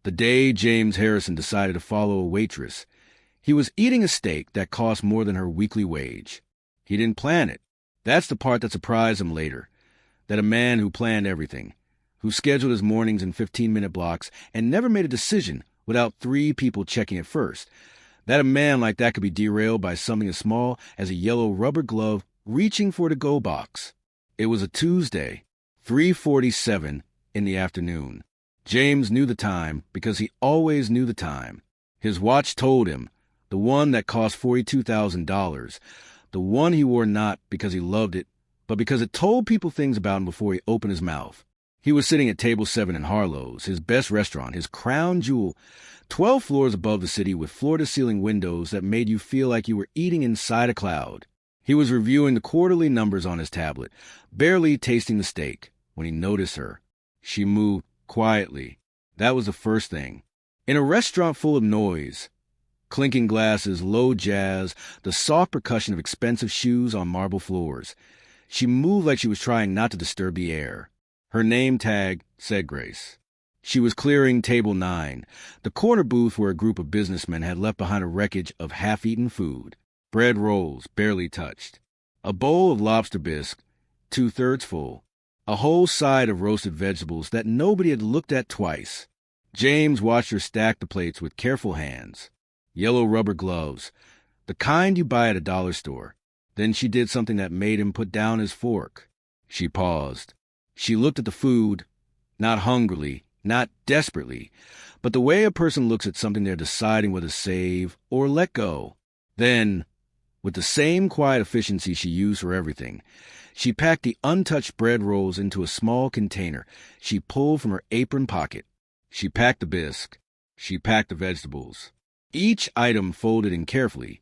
The day James Harrison decided to follow a waitress, he was eating a steak that cost more than her weekly wage. He didn't plan it. That's the part that surprised him later. That a man who planned everything, who scheduled his mornings in 15-minute blocks and never made a decision without 3 people checking it first, that a man like that could be derailed by something as small as a yellow rubber glove reaching for the go box. It was a Tuesday, 3:47 in the afternoon. James knew the time because he always knew the time. His watch told him, the one that cost $42,000, the one he wore not because he loved it, but because it told people things about him before he opened his mouth. He was sitting at Table 7 in Harlow's, his best restaurant, his crown jewel, 12 floors above the city with floor-to-ceiling windows that made you feel like you were eating inside a cloud. He was reviewing the quarterly numbers on his tablet, barely tasting the steak, when he noticed her. She moved quietly. That was the first thing. In a restaurant full of noise, clinking glasses, low jazz, the soft percussion of expensive shoes on marble floors, she moved like she was trying not to disturb the air. Her name tag said Grace. She was clearing Table 9, the corner booth where a group of businessmen had left behind a wreckage of half-eaten food. Bread rolls, barely touched. A bowl of lobster bisque, 2/3 full. A whole side of roasted vegetables that nobody had looked at twice. James watched her stack the plates with careful hands. Yellow rubber gloves, the kind you buy at a dollar store. Then she did something that made him put down his fork. She paused. She looked at the food, not hungrily, not desperately, but the way a person looks at something they're deciding whether to save or let go. Then, with the same quiet efficiency she used for everything, she packed the untouched bread rolls into a small container she pulled from her apron pocket. She packed the bisque. She packed the vegetables. Each item folded in carefully,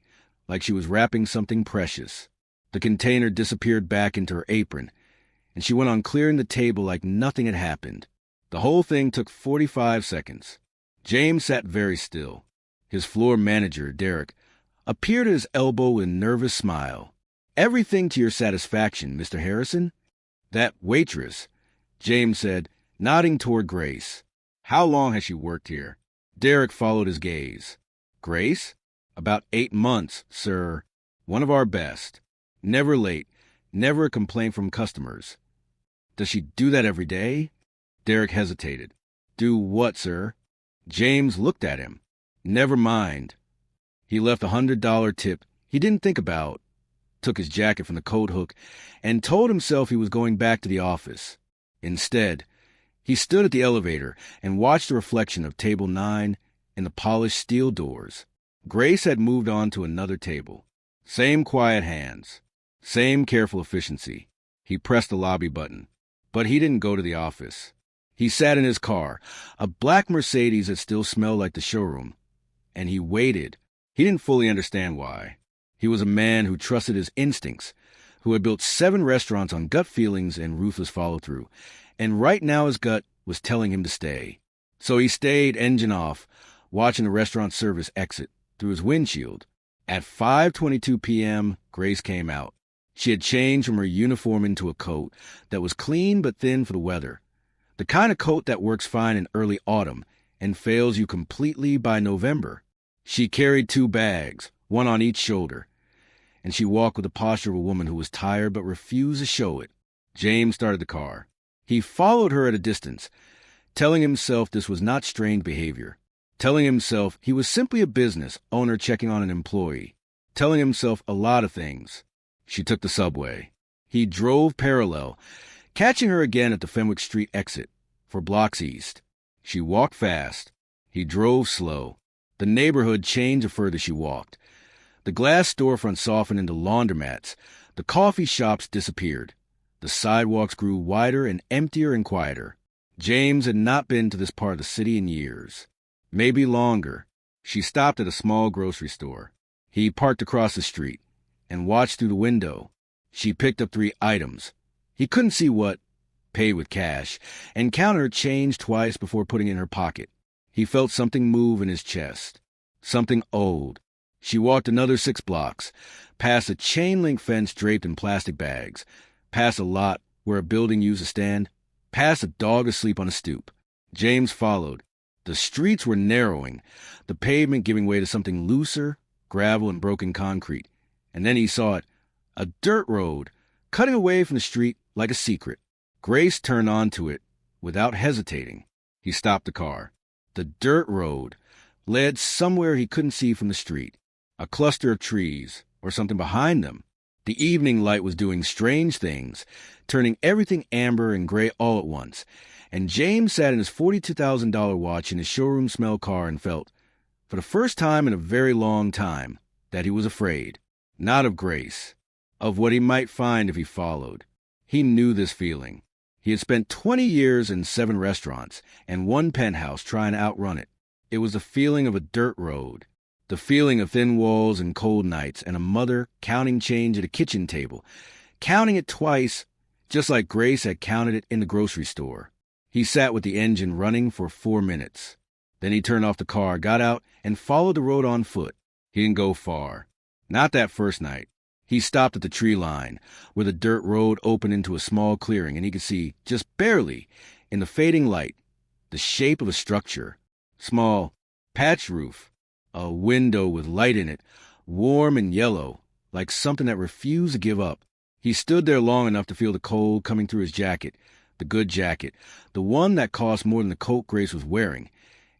like she was wrapping something precious. The container disappeared back into her apron, and she went on clearing the table like nothing had happened. The whole thing took 45 seconds. James sat very still. His floor manager, Derek, appeared at his elbow with a nervous smile. "Everything to your satisfaction, Mr. Harrison?" "That waitress," James said, nodding toward Grace. "How long has she worked here?" Derek followed his gaze. "Grace? About 8 months, sir. One of our best. Never late, never a complaint from customers." "Does she do that every day?" Derek hesitated. "Do what, sir?" James looked at him. "Never mind." He left a $100 tip he didn't think about, took his jacket from the coat hook, and told himself he was going back to the office. Instead, he stood at the elevator and watched the reflection of Table 9 in the polished steel doors. Grace had moved on to another table. Same quiet hands. Same careful efficiency. He pressed the lobby button. But he didn't go to the office. He sat in his car, a black Mercedes that still smelled like the showroom, and he waited. He didn't fully understand why. He was a man who trusted his instincts, who had built 7 restaurants on gut feelings and ruthless follow-through, and right now his gut was telling him to stay. So he stayed engine off, watching the restaurant service exit through his windshield. At 5:22 p.m., Grace came out. She had changed from her uniform into a coat that was clean but thin for the weather, the kind of coat that works fine in early autumn and fails you completely by November. She carried 2 bags, one on each shoulder, and she walked with the posture of a woman who was tired but refused to show it. James started the car. He followed her at a distance, telling himself this was not strained behavior, telling himself he was simply a business owner checking on an employee, telling himself a lot of things. She took the subway. He drove parallel, catching her again at the Fenwick Street exit, for blocks east. She walked fast. He drove slow. The neighborhood changed the further she walked. The glass storefronts softened into laundromats. The coffee shops disappeared. The sidewalks grew wider and emptier and quieter. James had not been to this part of the city in years. Maybe longer. She stopped at a small grocery store. He parked across the street and watched through the window. She picked up 3 items. He couldn't see what, paid with cash, and counted her change twice before putting it in her pocket. He felt something move in his chest. Something old. She walked another 6 blocks, past a chain-link fence draped in plastic bags, past a lot where a building used to stand, past a dog asleep on a stoop. James followed, The streets were narrowing, the pavement giving way to something looser, gravel and broken concrete. And then he saw it, a dirt road, cutting away from the street like a secret. Grace turned onto it without hesitating. He stopped the car. The dirt road led somewhere he couldn't see from the street, a cluster of trees or something behind them. The evening light was doing strange things, turning everything amber and gray all at once, and James sat in his $42,000 watch in his showroom-smell car and felt, for the first time in a very long time, that he was afraid. Not of Grace, of what he might find if he followed. He knew this feeling. He had spent 20 years in 7 restaurants and 1 penthouse trying to outrun it. It was the feeling of a dirt road, the feeling of thin walls and cold nights, and a mother counting change at a kitchen table, counting it twice, just like Grace had counted it in the grocery store. He sat with the engine running for 4 minutes. Then he turned off the car, got out, and followed the road on foot. He didn't go far. Not that first night. He stopped at the tree line, where the dirt road opened into a small clearing, and he could see, just barely, in the fading light, the shape of a structure. Small, patch roof, a window with light in it, warm and yellow, like something that refused to give up. He stood there long enough to feel the cold coming through his jacket, the good jacket, the one that cost more than the coat Grace was wearing,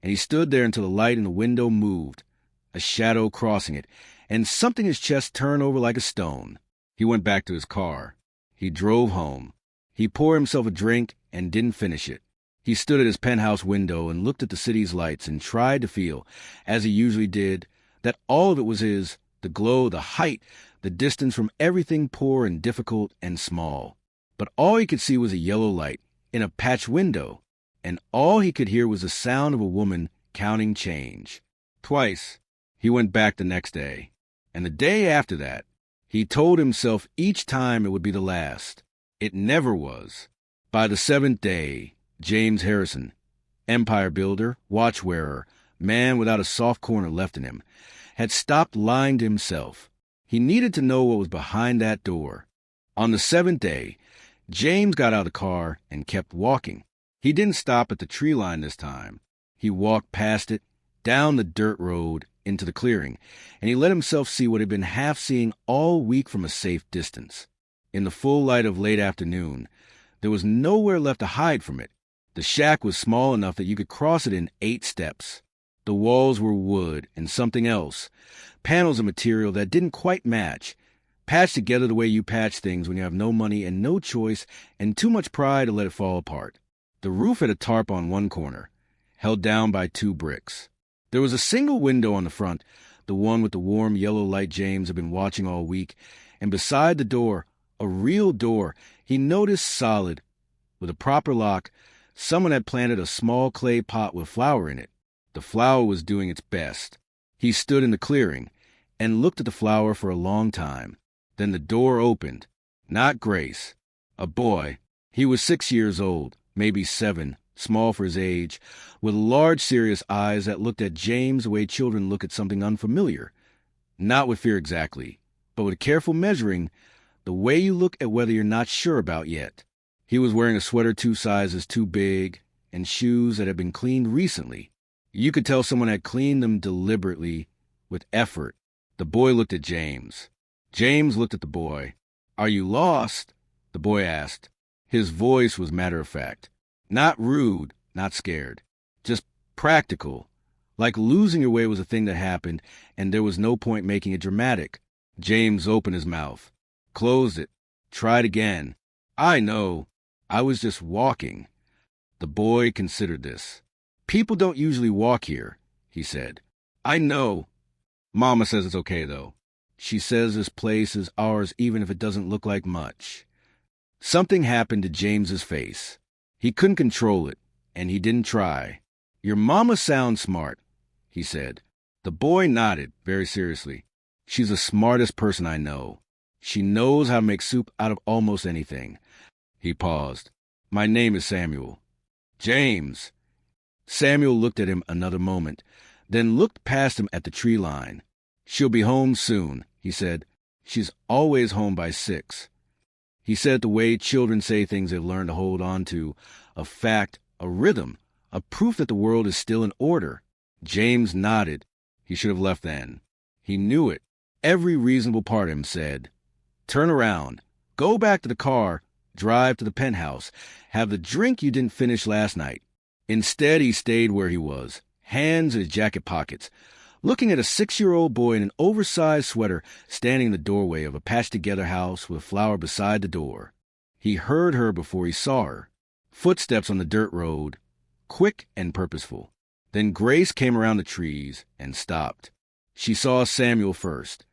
and he stood there until the light in the window moved, a shadow crossing it, and something in his chest turned over like a stone. He went back to his car. He drove home. He poured himself a drink and didn't finish it. He stood at his penthouse window and looked at the city's lights and tried to feel, as he usually did, that all of it was his, the glow, the height, the distance from everything poor and difficult and small. But all he could see was a yellow light in a patch window, and all he could hear was the sound of a woman counting change. Twice. He went back the next day, and the day after that. He told himself each time it would be the last. It never was. By the 7th day, James Harrison, empire builder, watch wearer, man without a soft corner left in him, had stopped lying to himself. He needed to know what was behind that door. On the 7th day, James got out of the car and kept walking. He didn't stop at the tree line this time. He walked past it, down the dirt road, into the clearing, and he let himself see what he'd been half seeing all week from a safe distance. In the full light of late afternoon, there was nowhere left to hide from it. The shack was small enough that you could cross it in 8 steps. The walls were wood and something else, panels of material that didn't quite match, patched together the way you patch things when you have no money and no choice and too much pride to let it fall apart. The roof had a tarp on one corner, held down by 2 bricks. There was a single window on the front, the one with the warm yellow light James had been watching all week, and beside the door, a real door, he noticed solid, with a proper lock, someone had planted a small clay pot with flour in it. The flower was doing its best. He stood in the clearing and looked at the flower for a long time. Then the door opened. Not Grace. A boy. He was 6 years old, maybe 7, small for his age, with large, serious eyes that looked at James the way children look at something unfamiliar. Not with fear exactly, but with careful measuring, the way you look at whether you're not sure about yet. He was wearing a sweater 2 sizes too big and shoes that had been cleaned recently. You could tell someone had cleaned them deliberately, with effort. The boy looked at James. James looked at the boy. "Are you lost?" the boy asked. His voice was matter-of-fact. Not rude, not scared. Just practical. Like losing your way was a thing that happened, and there was no point making it dramatic. James opened his mouth, closed it, tried again. "I know. I was just walking." The boy considered this. "People don't usually walk here," he said. "I know. Mama says it's okay, though. She says this place is ours even if it doesn't look like much." Something happened to James's face. He couldn't control it, and he didn't try. "Your mama sounds smart," he said. The boy nodded, very seriously. "She's the smartest person I know. She knows how to make soup out of almost anything." He paused. "My name is Samuel." "James." Samuel looked at him another moment, then looked past him at the tree line. "She'll be home soon," he said. "She's always home by 6. He said the way children say things they've learned to hold on to, a fact, a rhythm, a proof that the world is still in order. James nodded. He should have left then. He knew it. Every reasonable part of him said, "Turn around. Go back to the car. Drive to the penthouse. Have the drink you didn't finish last night." Instead, he stayed where he was, hands in his jacket pockets, looking at a 6-year-old boy in an oversized sweater standing in the doorway of a patched-together house with a flower beside the door. He heard her before he saw her. Footsteps on the dirt road, quick and purposeful. Then Grace came around the trees and stopped. She saw Samuel first.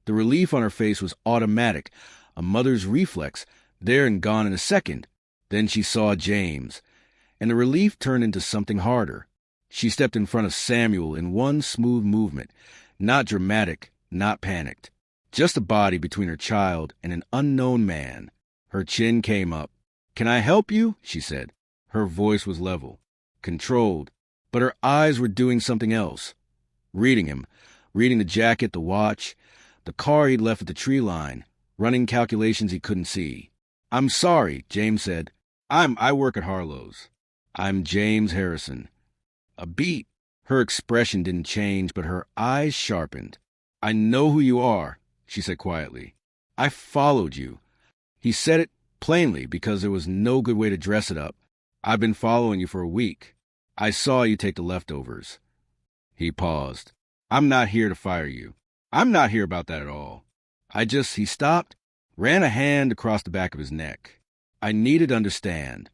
The relief on her face was automatic, a mother's reflex, there and gone in a second. Then she saw James, and the relief turned into something harder. She stepped in front of Samuel in one smooth movement, not dramatic, not panicked. Just a body between her child and an unknown man. Her chin came up. "Can I help you?" she said. Her voice was level, controlled, but her eyes were doing something else. Reading him, reading the jacket, the watch, the car he'd left at the tree line, running calculations he couldn't see. "I'm sorry," James said. I work at Harlow's. I'm James Harrison." A beat. Her expression didn't change, but her eyes sharpened. "I know who you are," she said quietly. "I followed you." He said it plainly because there was no good way to dress it up. "I've been following you for a week. I saw you take the leftovers." He paused. "I'm not here to fire you. I'm not here about that at all. He stopped, ran a hand across the back of his neck. "I needed to understand."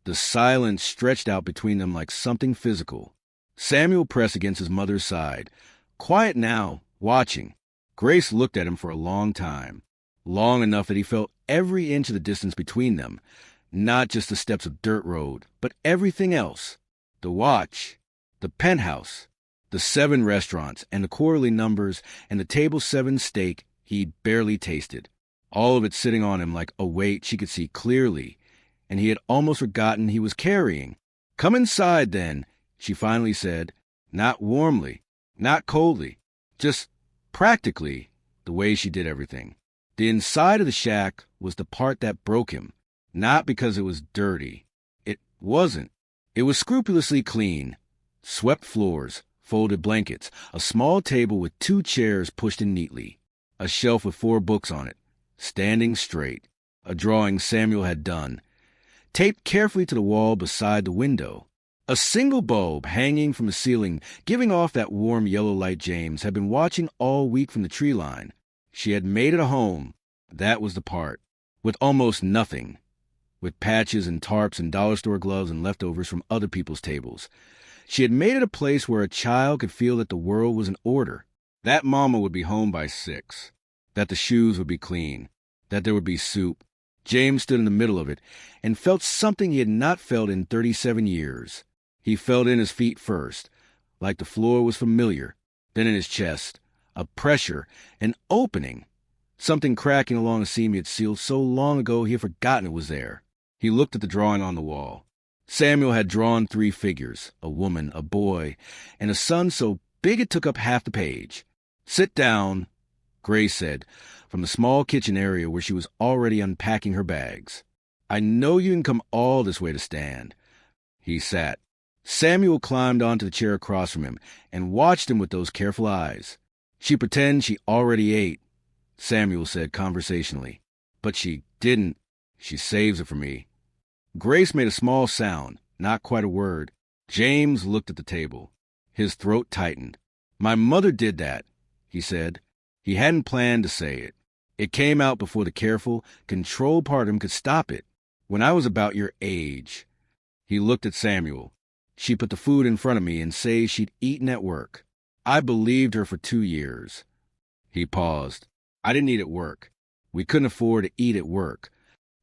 The silence stretched out between them like something physical. Samuel pressed against his mother's side, quiet now, watching. Grace looked at him for a long time, long enough that he felt every inch of the distance between them, not just the steps of dirt road, but everything else. The watch, the penthouse, the 7 restaurants, and the quarterly numbers, and the table 7 steak he'd barely tasted. All of it sitting on him like a weight she could see clearly, and he had almost forgotten he was carrying. "Come inside, then," she finally said, not warmly, not coldly, just practically, the way she did everything. The inside of the shack was the part that broke him, not because it was dirty. It wasn't. It was scrupulously clean. Swept floors, folded blankets, a small table with 2 chairs pushed in neatly, a shelf with 4 books on it, standing straight, a drawing Samuel had done, taped carefully to the wall beside the window. A single bulb hanging from the ceiling, giving off that warm yellow light James had been watching all week from the tree line. She had made it a home. That was the part. With almost nothing. With patches and tarps and dollar store gloves and leftovers from other people's tables. She had made it a place where a child could feel that the world was in order. That mama would be home by 6. That the shoes would be clean. That there would be soup. James stood in the middle of it and felt something he had not felt in 37 years. He felt in his feet first, like the floor was familiar, then in his chest, a pressure, an opening, something cracking along a seam he had sealed so long ago he had forgotten it was there. He looked at the drawing on the wall. Samuel had drawn 3 figures, a woman, a boy, and a son so big it took up half the page. "Sit down," Grace said, from the small kitchen area where she was already unpacking her bags. "I know you can come all this way to stand." He sat. Samuel climbed onto the chair across from him and watched him with those careful eyes. "She pretends she already ate," Samuel said conversationally. "But she didn't. She saves it for me." Grace made a small sound, not quite a word. James looked at the table. His throat tightened. "My mother did that," he said. He hadn't planned to say it. It came out before the careful, controlled part of him could stop it. "When I was about your age." He looked at Samuel. "She put the food in front of me and say she'd eaten at work. I believed her for 2 years. He paused. "I didn't eat at work. We couldn't afford to eat at work."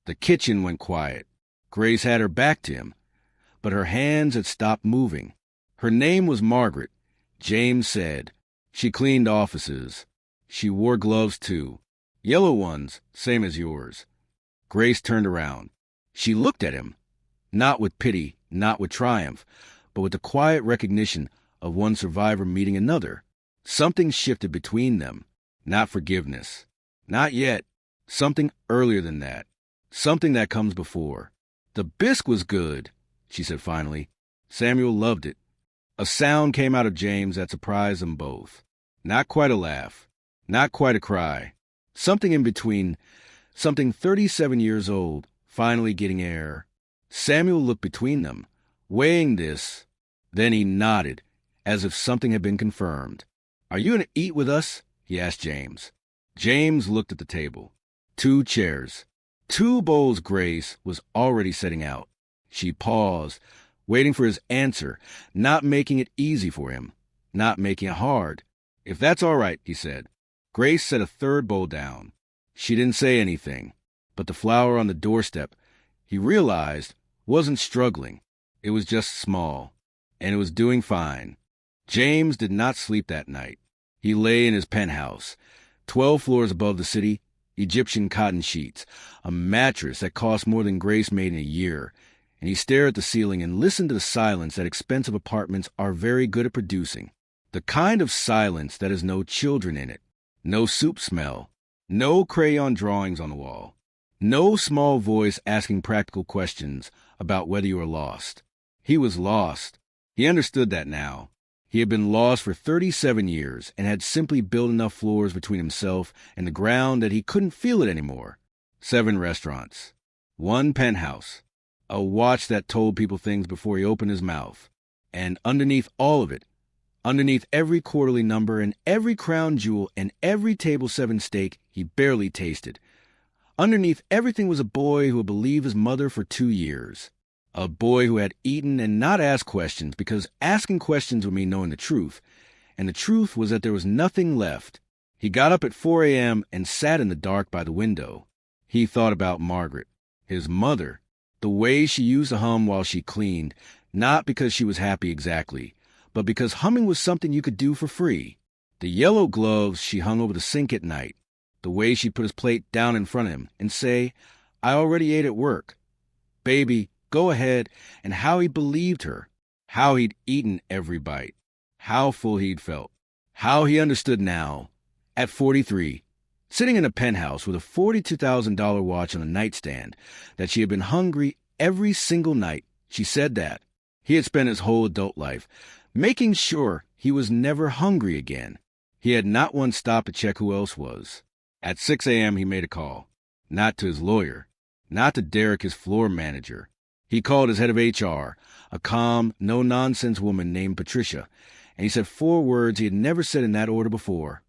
The kitchen went quiet. Grace had her back to him, but her hands had stopped moving. Her name was Margaret, James said. She cleaned offices. She wore gloves, too. Yellow ones, same as yours. Grace turned around. She looked at him, not with pity, not with triumph, but with the quiet recognition of one survivor meeting another. Something shifted between them. Not forgiveness. Not yet. Something earlier than that. Something that comes before. "The bisque was good," she said finally. Samuel loved it. A sound came out of James that surprised them both. Not quite a laugh. Not quite a cry. Something in between. Something 37 years old, finally getting air. Samuel looked between them, weighing this. Then he nodded, as if something had been confirmed. "Are you going to eat with us?" he asked James. James looked at the table. 2 chairs. 2 bowls Grace was already setting out. She paused, waiting for his answer, not making it easy for him, not making it hard. "If that's all right," he said. Grace set a 3rd bowl down. She didn't say anything, but the flower on the doorstep, he realized, wasn't struggling. It was just small, and it was doing fine. James did not sleep that night. He lay in his penthouse, 12 floors above the city, Egyptian cotton sheets, a mattress that cost more than Grace made in a year, and he stared at the ceiling and listened to the silence that expensive apartments are very good at producing. The kind of silence that has no children in it, no soup smell, no crayon drawings on the wall, no small voice asking practical questions about whether you are lost. He was lost. He understood that now. He had been lost for 37 years and had simply built enough floors between himself and the ground that he couldn't feel it anymore. 7 restaurants. 1 penthouse. A watch that told people things before he opened his mouth. And underneath all of it, underneath every quarterly number and every crown jewel and every table 7 steak he barely tasted, underneath everything was a boy who had believed his mother for 2 years. A boy who had eaten and not asked questions because asking questions would mean knowing the truth, and the truth was that there was nothing left. He got up at 4 a.m. and sat in the dark by the window. He thought about Margaret, his mother, the way she used to hum while she cleaned, not because she was happy exactly, but because humming was something you could do for free. The yellow gloves she hung over the sink at night, the way she'd put his plate down in front of him and say, "I already ate at work. Baby, go ahead," and how he believed her, how he'd eaten every bite, how full he'd felt, how he understood now, at 43, sitting in a penthouse with a $42,000 watch on a nightstand, that she had been hungry every single night. She said that. He had spent his whole adult life making sure he was never hungry again. He had not once stopped to check who else was. At 6 a.m. he made a call. Not to his lawyer. Not to Derek, his floor manager. He called his head of HR, a calm, no-nonsense woman named Patricia, and he said 4 words he had never said in that order before.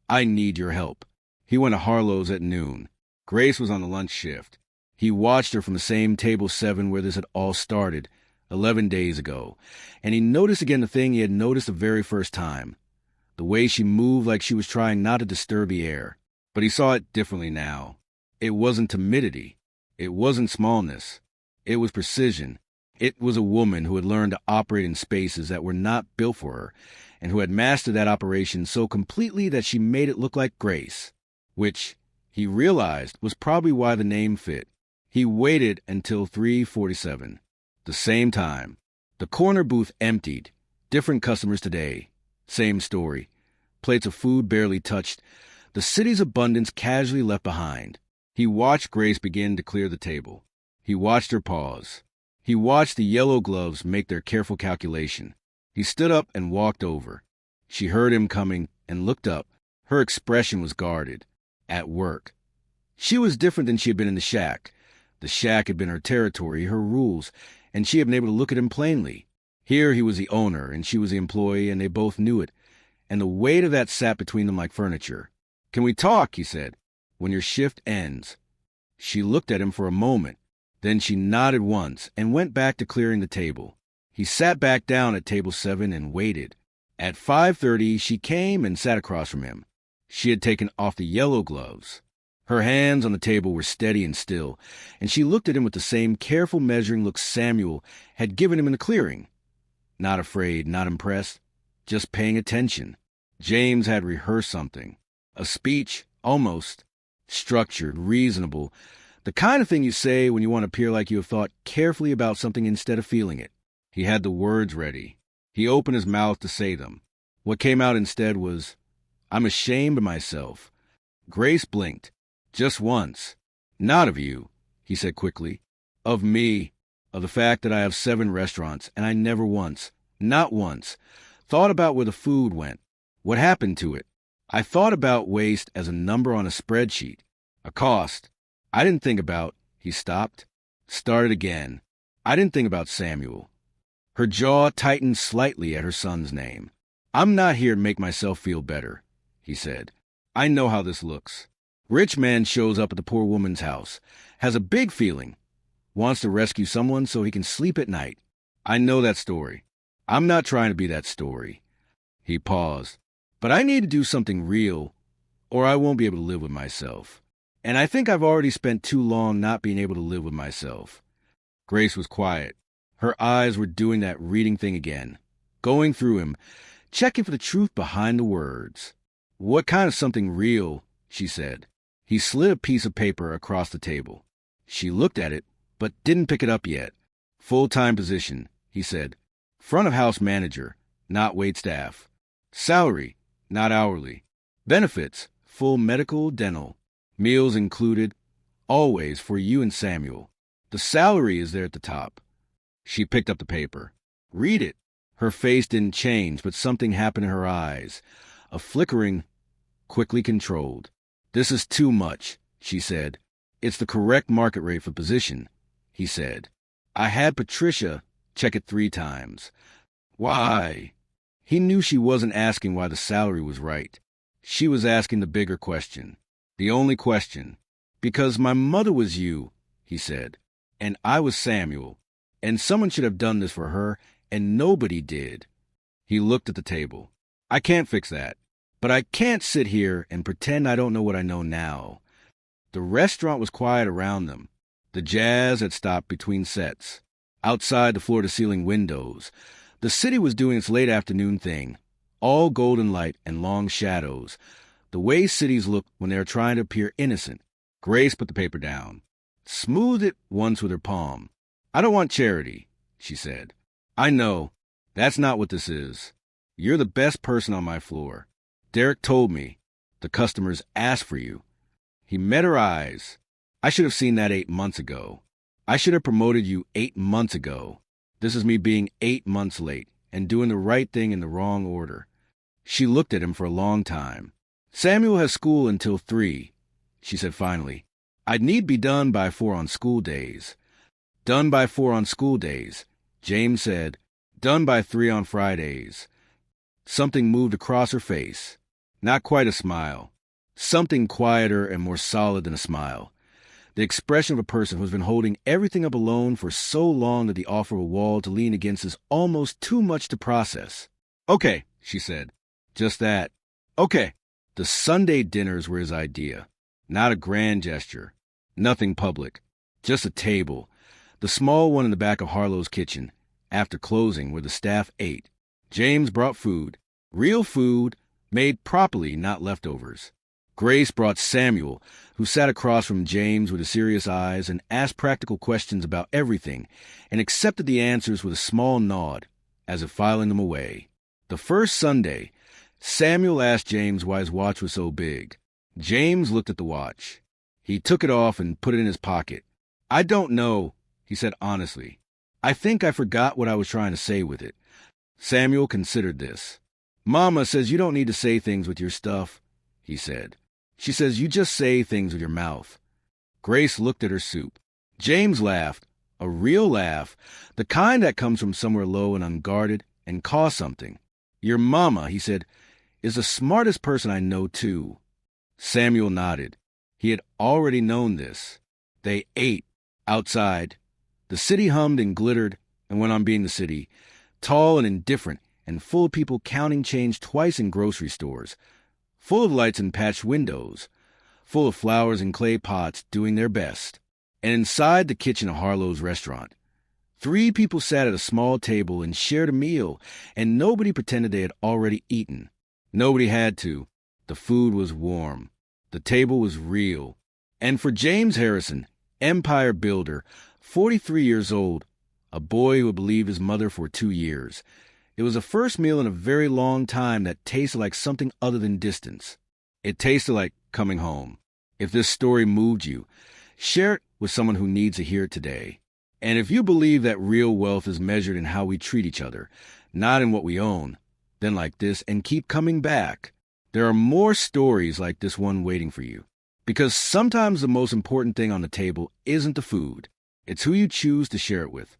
"I need your help." He went to Harlow's at noon. Grace was on the lunch shift. He watched her from the same table 7 where this had all started, 11 days ago, and he noticed again the thing he had noticed the very first time, the way she moved like she was trying not to disturb the air. But he saw it differently now. It wasn't timidity. It wasn't smallness. It was precision. It was a woman who had learned to operate in spaces that were not built for her, and who had mastered that operation so completely that she made it look like Grace, which, he realized, was probably why the name fit. He waited until 3:47. The same time. The corner booth emptied. Different customers today. Same story. Plates of food barely touched. The city's abundance casually left behind. He watched Grace begin to clear the table. He watched her pause. He watched the yellow gloves make their careful calculation. He stood up and walked over. She heard him coming and looked up. Her expression was guarded. At work. She was different than she had been in the shack. The shack had been her territory, her rules, and she had been able to look at him plainly. Here he was the owner, and she was the employee, and they both knew it, and the weight of that sat between them like furniture. "Can we talk?" he said. "When your shift ends." She looked at him for a moment. Then she nodded once and went back to clearing the table. He sat back down at table 7 and waited. At 5:30, she came and sat across from him. She had taken off the yellow gloves. Her hands on the table were steady and still, and she looked at him with the same careful measuring look Samuel had given him in the clearing. Not afraid, not impressed, just paying attention. James had rehearsed something. A speech, almost. Structured, reasonable. The kind of thing you say when you want to appear like you have thought carefully about something instead of feeling it. He had the words ready. He opened his mouth to say them. What came out instead was, "I'm ashamed of myself." Grace blinked. Just once. "Not of you," he said quickly. "Of me." of the fact that I have 7 restaurants and I never once, not once, thought about where the food went, what happened to it. I thought about waste as a number on a spreadsheet, a cost. I didn't think about, he stopped, started again. I didn't think about Samuel. Her jaw tightened slightly at her son's name. I'm not here to make myself feel better, he said. I know how this looks. Rich man shows up at the poor woman's house, has a big feeling, wants to rescue someone so he can sleep at night. I know that story. I'm not trying to be that story. He paused. But I need to do something real, or I won't be able to live with myself. And I think I've already spent too long not being able to live with myself. Grace was quiet. Her eyes were doing that reading thing again, going through him, checking for the truth behind the words. What kind of something real? She said. He slid a piece of paper across the table. She looked at it, but didn't pick it up yet. Full-time position, he said. Front of house manager, not waitstaff. Salary, not hourly. Benefits, full medical, dental. Meals included, always for you and Samuel. The salary is there at the top. She picked up the paper. Read it. Her face didn't change, but something happened in her eyes. A flickering, quickly controlled. This is too much, she said. It's the correct market rate for position, he said. I had Patricia check it 3 times. Why? He knew she wasn't asking why the salary was right. She was asking the bigger question. The only question. Because my mother was you, he said. And I was Samuel. And someone should have done this for her, and nobody did. He looked at the table. I can't fix that. But I can't sit here and pretend I don't know what I know now. The restaurant was quiet around them. The jazz had stopped between sets. Outside the floor-to-ceiling windows, the city was doing its late afternoon thing, all golden light and long shadows, the way cities look when they are trying to appear innocent. Grace put the paper down, smoothed it once with her palm. I don't want charity, she said. I know. That's not what this is. You're the best person on my floor. Derek told me. The customers asked for you. He met her eyes. I should have seen that 8 months ago. I should have promoted you 8 months ago. This is me being 8 months late and doing the right thing in the wrong order. She looked at him for a long time. Samuel has school until 3, she said finally. I'd need be done by 4 on school days. Done by 4 on school days, James said. Done by 3 on Fridays. Something moved across her face. Not quite a smile. Something quieter and more solid than a smile. The expression of a person who has been holding everything up alone for so long that the offer of a wall to lean against is almost too much to process. Okay, she said. Just that. Okay. The Sunday dinners were his idea. Not a grand gesture. Nothing public. Just a table. The small one in the back of Harlow's kitchen, after closing, where the staff ate. James brought food. Real food, made properly, not leftovers. Grace brought Samuel, who sat across from James with his serious eyes and asked practical questions about everything and accepted the answers with a small nod, as if filing them away. The first Sunday, Samuel asked James why his watch was so big. James looked at the watch. He took it off and put it in his pocket. I don't know, he said honestly. I think I forgot what I was trying to say with it. Samuel considered this. Mama says you don't need to say things with your stuff, he said. She says you just say things with your mouth. Grace looked at her soup. James laughed, a real laugh, the kind that comes from somewhere low and unguarded and costs something. Your mama, he said, is the smartest person I know, too. Samuel nodded. He had already known this. They ate outside. The city hummed and glittered and went on being the city, tall and indifferent and full of people counting change twice in grocery stores, full of lights and patched windows, full of flowers in clay pots doing their best. And inside the kitchen of Harlow's restaurant, 3 people sat at a small table and shared a meal, and nobody pretended they had already eaten. Nobody had to. The food was warm. The table was real. And for James Harrison, empire builder, 43 years old, a boy who had believed his mother for 2 years, it was the first meal in a very long time that tasted like something other than distance. It tasted like coming home. If this story moved you, share it with someone who needs to hear it today. And if you believe that real wealth is measured in how we treat each other, not in what we own, then like this and keep coming back. There are more stories like this one waiting for you. Because sometimes the most important thing on the table isn't the food. It's who you choose to share it with.